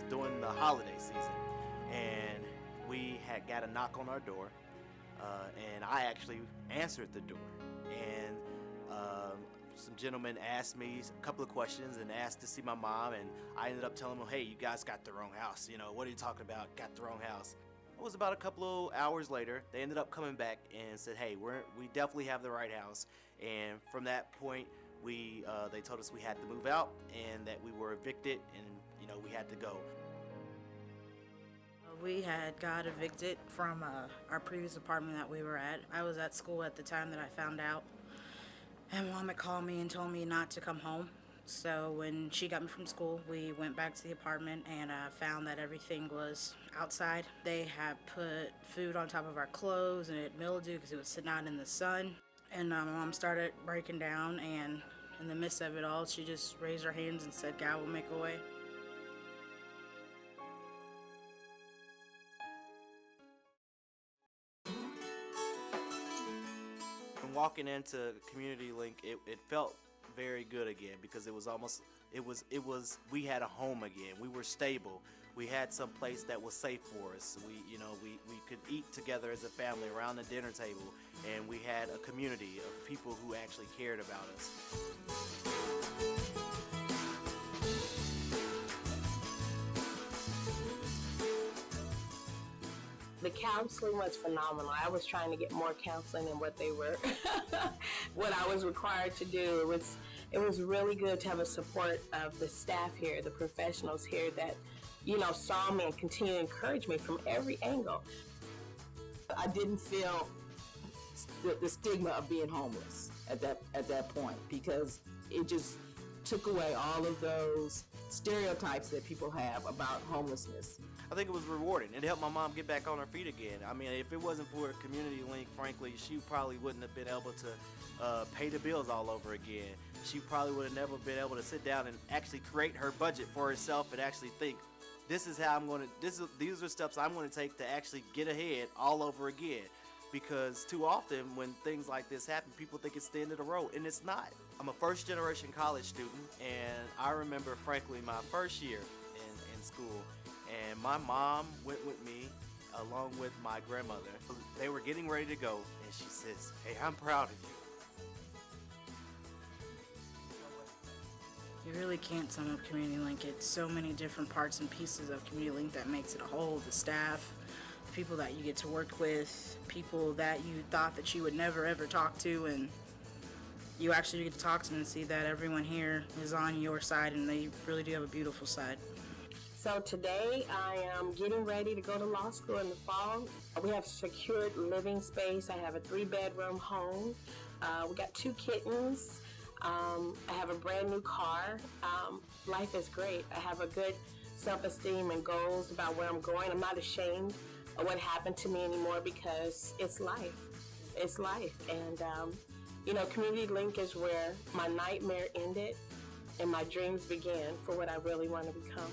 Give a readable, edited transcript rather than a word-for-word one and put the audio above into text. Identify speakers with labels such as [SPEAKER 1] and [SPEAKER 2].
[SPEAKER 1] was during the holiday season, and we had got a knock on our door, and I actually answered the door, and some gentlemen asked me a couple of questions and asked to see my mom, and I ended up telling them, hey, you guys got the wrong house. You know, what are you talking about? Got the wrong house. It was about a couple of hours later, they ended up coming back and said, hey, we definitely have the right house. And from that point, they told us we had to move out and that we were evicted, and we had to go.
[SPEAKER 2] We had got evicted from our previous apartment that we were at. I was at school at the time that I found out, and Mom had called me and told me not to come home. So when she got me from school, we went back to the apartment and found that everything was outside. They had put food on top of our clothes, and it mildewed because it was sitting out in the sun. And my mom started breaking down, and in the midst of it all, she just raised her hands and said, God will make a way.
[SPEAKER 1] And walking into Community Link, it felt very good again, because we had a home again. We were stable. We had some place that was safe for us. We could eat together as a family around the dinner table, and we had a community of people who actually cared about us.
[SPEAKER 3] The counseling was phenomenal. I was trying to get more counseling than what they were, what I was required to do. It was really good to have a support of the staff here, the professionals here that, saw me and continue to encourage me from every angle.
[SPEAKER 4] I didn't feel the stigma of being homeless at that point, because it just took away all of those stereotypes that people have about homelessness.
[SPEAKER 1] I think it was rewarding. It helped my mom get back on her feet again. I mean, if it wasn't for Community Link, frankly, she probably wouldn't have been able to pay the bills all over again. She probably would have never been able to sit down and actually create her budget for herself and actually think, these are steps I'm going to take to actually get ahead all over again. Because too often when things like this happen, people think it's the end of the road, and it's not. I'm a first generation college student, and I remember, frankly, my first year in school, and my mom went with me along with my grandmother. They were getting ready to go, and she says, hey, I'm proud of
[SPEAKER 2] You really can't sum up Community Link. It's so many different parts and pieces of Community Link that makes it a whole. The staff, the people that you get to work with, people that you thought that you would never ever talk to, and you actually get to talk to them and see that everyone here is on your side, and they really do have a beautiful side.
[SPEAKER 3] So today I am getting ready to go to law school in the fall. We have secured living space. I have a 3-bedroom home. We got 2 kittens. I have a brand new car. Life is great. I have a good self-esteem and goals about where I'm going. I'm not ashamed of what happened to me anymore, because it's life. It's life. And, Community Link is where my nightmare ended and my dreams began for what I really want to become.